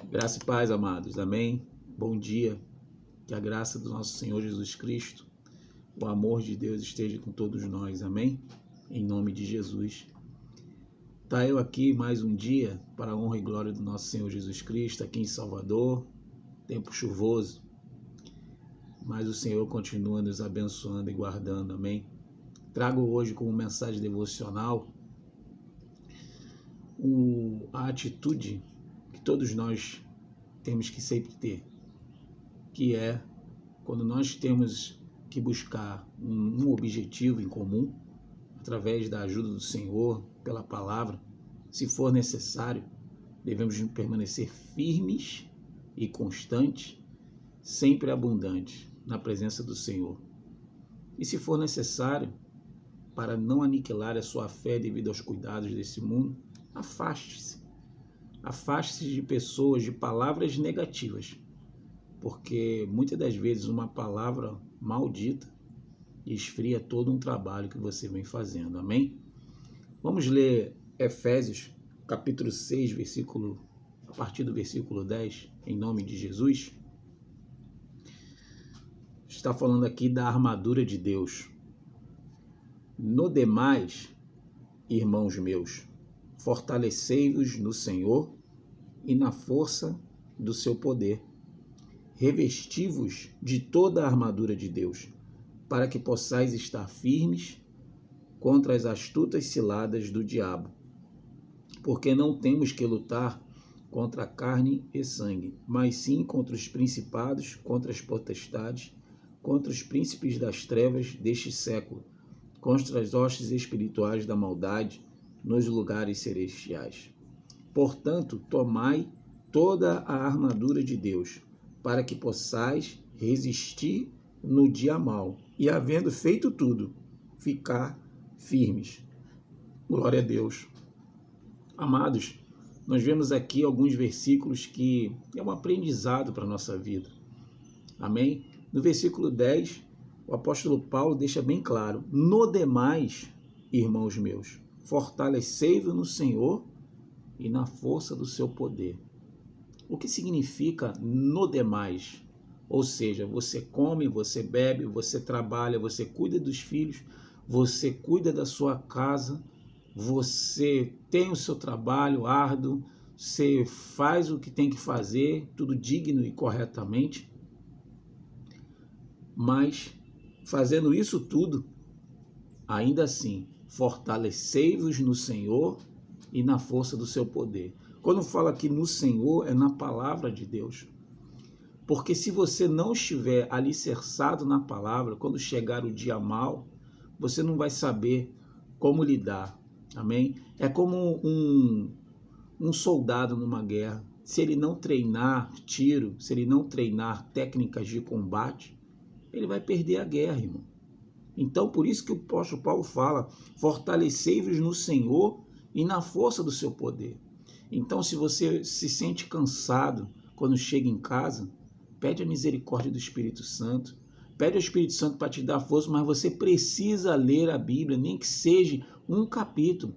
Graça e paz, amados. Amém? Bom dia. Que a graça do nosso Senhor Jesus Cristo, o amor de Deus esteja com todos nós. Amém? Em nome de Jesus. Tá eu aqui mais um dia para a honra e glória do nosso Senhor Jesus Cristo, aqui em Salvador. Tempo chuvoso. Mas o Senhor continua nos abençoando e guardando. Amém? Trago hoje como mensagem devocional a atitude que todos nós temos que sempre ter, que é quando nós temos que buscar um objetivo em comum, através da ajuda do Senhor, pela palavra, se for necessário, devemos permanecer firmes e constantes, sempre abundantes na presença do Senhor. E se for necessário, para não aniquilar a sua fé devido aos cuidados desse mundo, afaste-se. Afaste-se de pessoas, de palavras negativas, porque muitas das vezes uma palavra maldita esfria todo um trabalho que você vem fazendo. Amém? Vamos ler Efésios, capítulo 6, a partir do versículo 10, em nome de Jesus. Está falando aqui da armadura de Deus. No demais, irmãos meus, fortalecei-vos no Senhor e na força do seu poder. Revesti-vos de toda a armadura de Deus, para que possais estar firmes contra as astutas ciladas do diabo. Porque não temos que lutar contra carne e sangue, mas sim contra os principados, contra as potestades, contra os príncipes das trevas deste século, contra as hostes espirituais da maldade nos lugares celestiais. Portanto, tomai toda a armadura de Deus, para que possais resistir no dia mau, e havendo feito tudo, ficar firmes. Glória a Deus. Amados, nós vemos aqui alguns versículos que é um aprendizado para a nossa vida. Amém? No versículo 10, o apóstolo Paulo deixa bem claro: no demais, irmãos meus, fortalecei-vos no Senhor e na força do seu poder. O que significa no demais? Ou seja, você come, você bebe, você trabalha, você cuida dos filhos, você cuida da sua casa, você tem o seu trabalho árduo, você faz o que tem que fazer, tudo digno e corretamente. Mas, fazendo isso tudo, ainda assim, fortalecei-vos no Senhor e na força do seu poder. Quando fala aqui no Senhor, é na palavra de Deus. Porque se você não estiver alicerçado na palavra, quando chegar o dia mau, você não vai saber como lidar. Amém? É como um soldado numa guerra. Se ele não treinar tiro, se ele não treinar técnicas de combate, ele vai perder a guerra, irmão. Então, por isso que o apóstolo Paulo fala: fortalecei-vos no Senhor e na força do seu poder. Então, se você se sente cansado quando chega em casa, pede a misericórdia do Espírito Santo. Pede ao Espírito Santo para te dar força, mas você precisa ler a Bíblia, nem que seja um capítulo.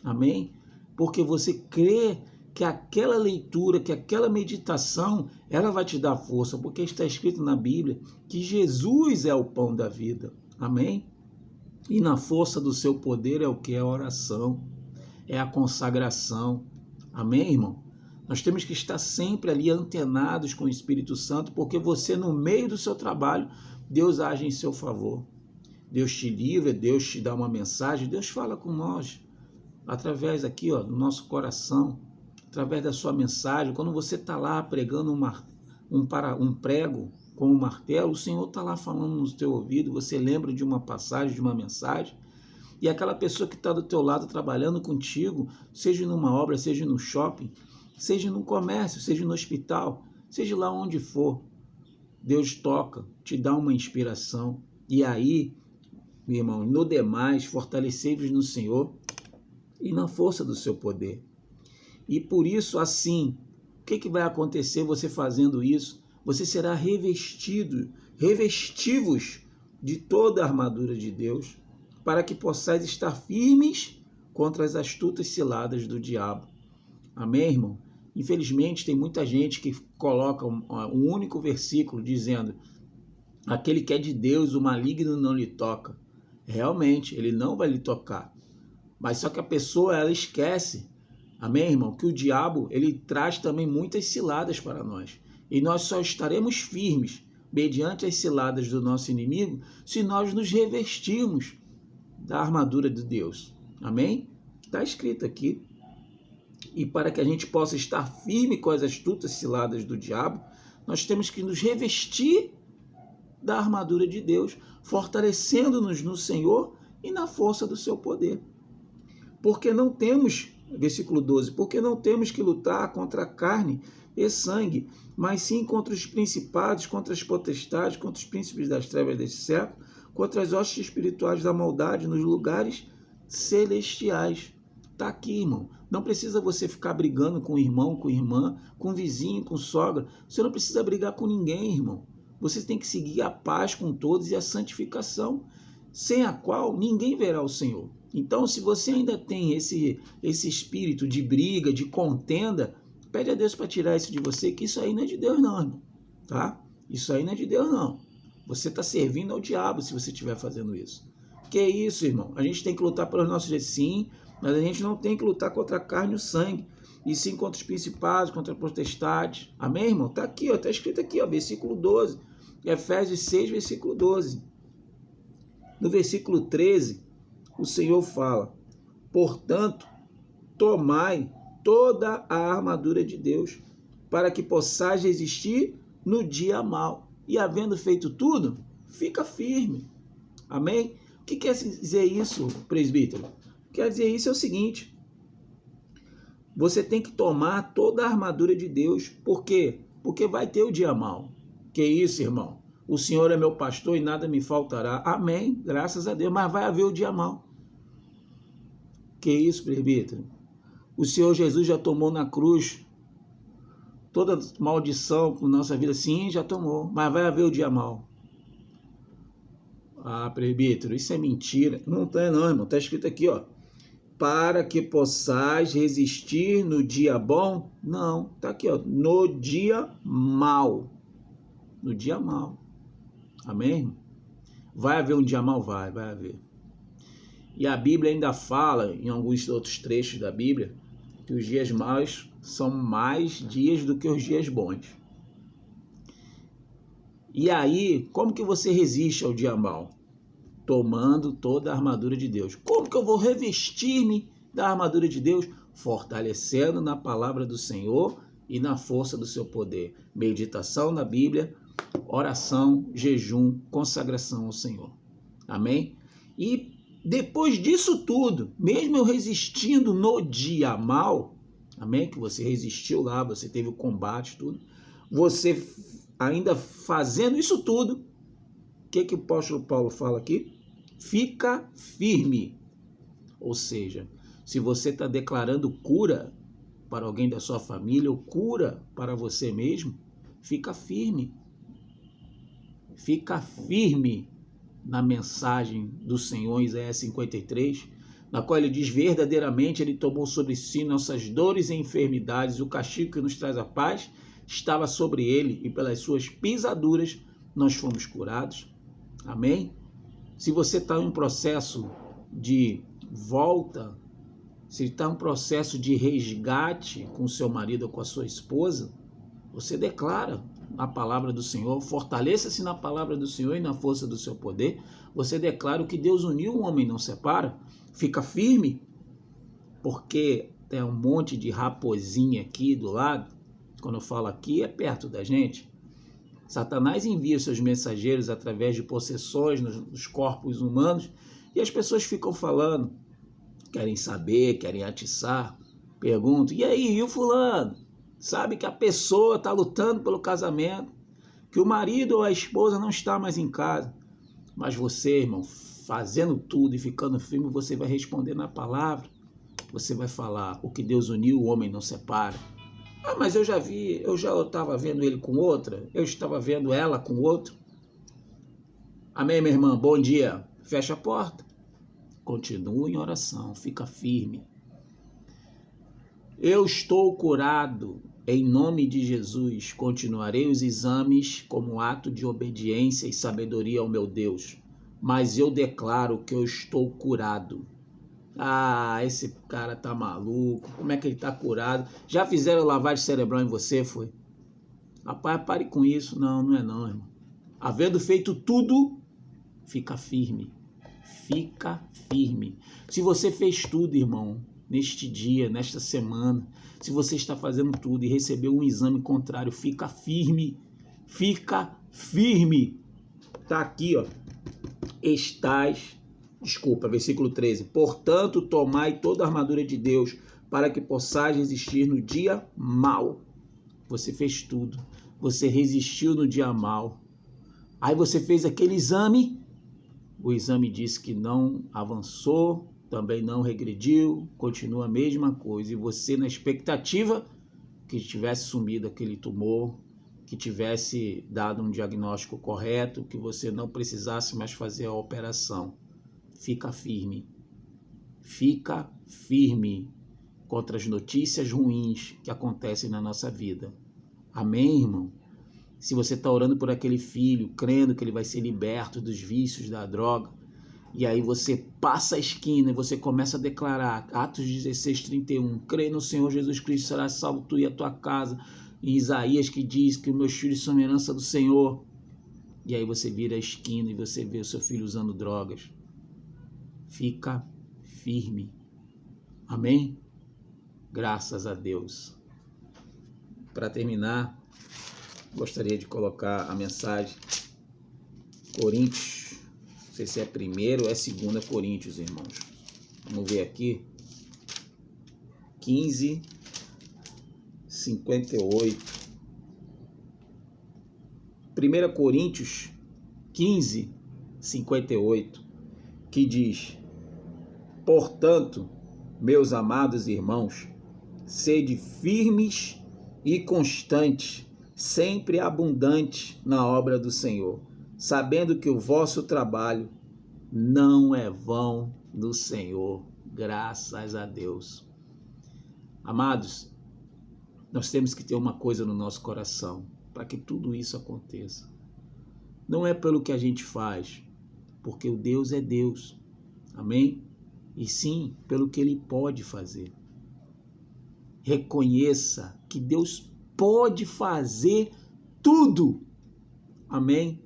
Amém? Porque você crê que aquela leitura, que aquela meditação, ela vai te dar força, porque está escrito na Bíblia que Jesus é o pão da vida. Amém? E na força do seu poder é o que? É a oração, é a consagração. Amém, irmão? Nós temos que estar sempre ali antenados com o Espírito Santo, porque você, no meio do seu trabalho, Deus age em seu favor. Deus te livra, Deus te dá uma mensagem, Deus fala com nós, através aqui, do nosso coração, através da sua mensagem. Quando você está lá pregando um prego com um martelo, o Senhor está lá falando no teu ouvido, você lembra de uma passagem, de uma mensagem, e aquela pessoa que está do teu lado trabalhando contigo, seja numa obra, seja no shopping, seja no comércio, seja no hospital, seja lá onde for, Deus toca, te dá uma inspiração. E aí, meu irmão, no demais, fortalecei-vos no Senhor e na força do seu poder. E por isso, assim, o que vai acontecer você fazendo isso? Você será revesti-vos de toda a armadura de Deus, para que possais estar firmes contra as astutas ciladas do diabo. Amém, irmão? Infelizmente, tem muita gente que coloca um único versículo dizendo: aquele que é de Deus, o maligno não lhe toca. Realmente, ele não vai lhe tocar. Mas só que a pessoa, ela esquece, amém, irmão, que o diabo, ele traz também muitas ciladas para nós. E nós só estaremos firmes mediante as ciladas do nosso inimigo se nós nos revestirmos da armadura de Deus. Amém? Está escrito aqui. E para que a gente possa estar firme com as astutas ciladas do diabo, nós temos que nos revestir da armadura de Deus, fortalecendo-nos no Senhor e na força do seu poder. Porque não temos, versículo 12, porque não temos que lutar contra a carne e sangue, mas sim contra os principados, contra as potestades, contra os príncipes das trevas deste século, contra as hostes espirituais da maldade nos lugares celestiais. Está aqui, irmão. Não precisa você ficar brigando com o irmão, com a irmã, com o vizinho, com sogra. Você não precisa brigar com ninguém, irmão. Você tem que seguir a paz com todos e a santificação, sem a qual ninguém verá o Senhor. Então, se você ainda tem esse espírito de briga, de contenda, pede a Deus para tirar isso de você, que isso aí não é de Deus não, irmão. Tá? Isso aí não é de Deus não. Você está servindo ao diabo se você estiver fazendo isso. Que isso, irmão? A gente tem que lutar pelos nossos direitos, sim, mas a gente não tem que lutar contra a carne e o sangue, e sim contra os principados, contra a potestade. Amém, irmão? Está aqui, está escrito aqui, versículo 12. Efésios 6, versículo 12. No versículo 13, o Senhor fala: portanto, tomai toda a armadura de Deus, para que possais resistir no dia mau. E havendo feito tudo, fica firme. Amém? O que quer dizer isso, presbítero? Quer dizer isso é o seguinte: você tem que tomar toda a armadura de Deus. Por quê? Porque vai ter o dia mau. Que isso, irmão? O Senhor é meu pastor e nada me faltará. Amém, graças a Deus. Mas vai haver o dia mau. Que isso, presbítero? O Senhor Jesus já tomou na cruz toda maldição por nossa vida. Sim, já tomou. Mas vai haver o dia mau. Ah, presbítero, isso é mentira. Não tem não, irmão. Está escrito aqui, ó. Para que possais resistir no dia bom? Não. Está aqui, ó. No dia mau. No dia mau. Amém, irmão? Vai haver um dia mau? Vai haver. E a Bíblia ainda fala, em alguns outros trechos da Bíblia, que os dias maus são mais dias do que os dias bons. E aí, como que você resiste ao dia mau? Tomando toda a armadura de Deus. Como que eu vou revestir-me da armadura de Deus? Fortalecendo na palavra do Senhor e na força do seu poder. Meditação na Bíblia, oração, jejum, consagração ao Senhor. Amém? E depois disso tudo, mesmo eu resistindo no dia mau, amém? Que você resistiu lá, você teve o combate, tudo. Você ainda fazendo isso tudo, o que o apóstolo Paulo fala aqui? Fica firme. Ou seja, se você está declarando cura para alguém da sua família ou cura para você mesmo, fica firme. Fica firme na mensagem do Senhor em Isaías 53, na qual ele diz: verdadeiramente ele tomou sobre si nossas dores e enfermidades, o castigo que nos traz a paz estava sobre ele, e pelas suas pisaduras nós fomos curados. Amém? Se você está em um processo de volta, se está em um processo de resgate com o seu marido ou com a sua esposa, você declara a palavra do Senhor, fortaleça-se na palavra do Senhor e na força do seu poder. Você declara: o que Deus uniu, o homem não separa. Fica firme, porque tem um monte de raposinha aqui do lado. Quando eu falo aqui, é perto da gente. Satanás envia seus mensageiros através de possessões nos corpos humanos, e as pessoas ficam falando, querem saber, querem atiçar, perguntam: e aí, e o fulano? Sabe que a pessoa está lutando pelo casamento, que o marido ou a esposa não está mais em casa. Mas você, irmão, fazendo tudo e ficando firme, você vai responder na palavra. Você vai falar: o que Deus uniu, o homem não separa. Ah, mas eu já estava vendo ele com outra, eu estava vendo ela com outro. Amém, minha irmã? Bom dia. Fecha a porta. Continua em oração, fica firme. Eu estou curado. Em nome de Jesus, continuarei os exames como ato de obediência e sabedoria ao meu Deus. Mas eu declaro que eu estou curado. Ah, esse cara tá maluco. Como é que ele tá curado? Já fizeram lavagem cerebral em você, foi? Rapaz, pare com isso. Não, não é não, irmão. Havendo feito tudo, fica firme. Fica firme. Se você fez tudo, irmão, neste dia, nesta semana, se você está fazendo tudo e recebeu um exame contrário, fica firme. Fica firme. Tá aqui, ó. Versículo 13. Portanto, tomai toda a armadura de Deus, para que possais resistir no dia mau. Você fez tudo. Você resistiu no dia mau. Aí você fez aquele exame. O exame disse que não avançou, também não regrediu, continua a mesma coisa. E você, na expectativa que tivesse sumido aquele tumor, que tivesse dado um diagnóstico correto, que você não precisasse mais fazer a operação. Fica firme. Fica firme contra as notícias ruins que acontecem na nossa vida. Amém, irmão? Se você está orando por aquele filho, crendo que ele vai ser liberto dos vícios da droga, e aí você passa a esquina e você começa a declarar, Atos 16:31, crê no Senhor Jesus Cristo, será salvo tu e a tua casa. Em Isaías que diz que os meus filhos são herança do Senhor. E aí você vira a esquina e você vê o seu filho usando drogas. Fica firme. Amém? Graças a Deus. Para terminar, gostaria de colocar a mensagem Coríntios, não sei se é 1º ou é 2 Coríntios, irmãos. Vamos ver aqui. 15:58. 1 Coríntios 15:58, que diz: portanto, meus amados irmãos, sede firmes e constantes, sempre abundante na obra do Senhor, sabendo que o vosso trabalho não é vão no Senhor. Graças a Deus. Amados, nós temos que ter uma coisa no nosso coração para que tudo isso aconteça. Não é pelo que a gente faz, porque o Deus é Deus. Amém? E sim, pelo que Ele pode fazer. Reconheça que Deus pode fazer tudo. Amém?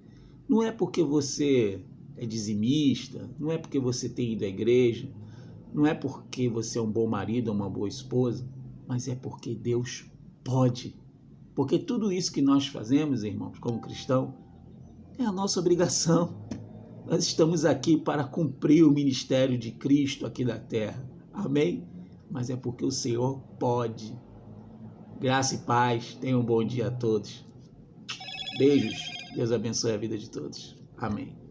Não é porque você é dizimista, não é porque você tem ido à igreja, não é porque você é um bom marido ou uma boa esposa, mas é porque Deus pode. Porque tudo isso que nós fazemos, irmãos, como cristãos, é a nossa obrigação. Nós estamos aqui para cumprir o ministério de Cristo aqui na terra. Amém? Mas é porque o Senhor pode. Graça e paz. Tenham um bom dia a todos. Beijos. Deus abençoe a vida de todos. Amém.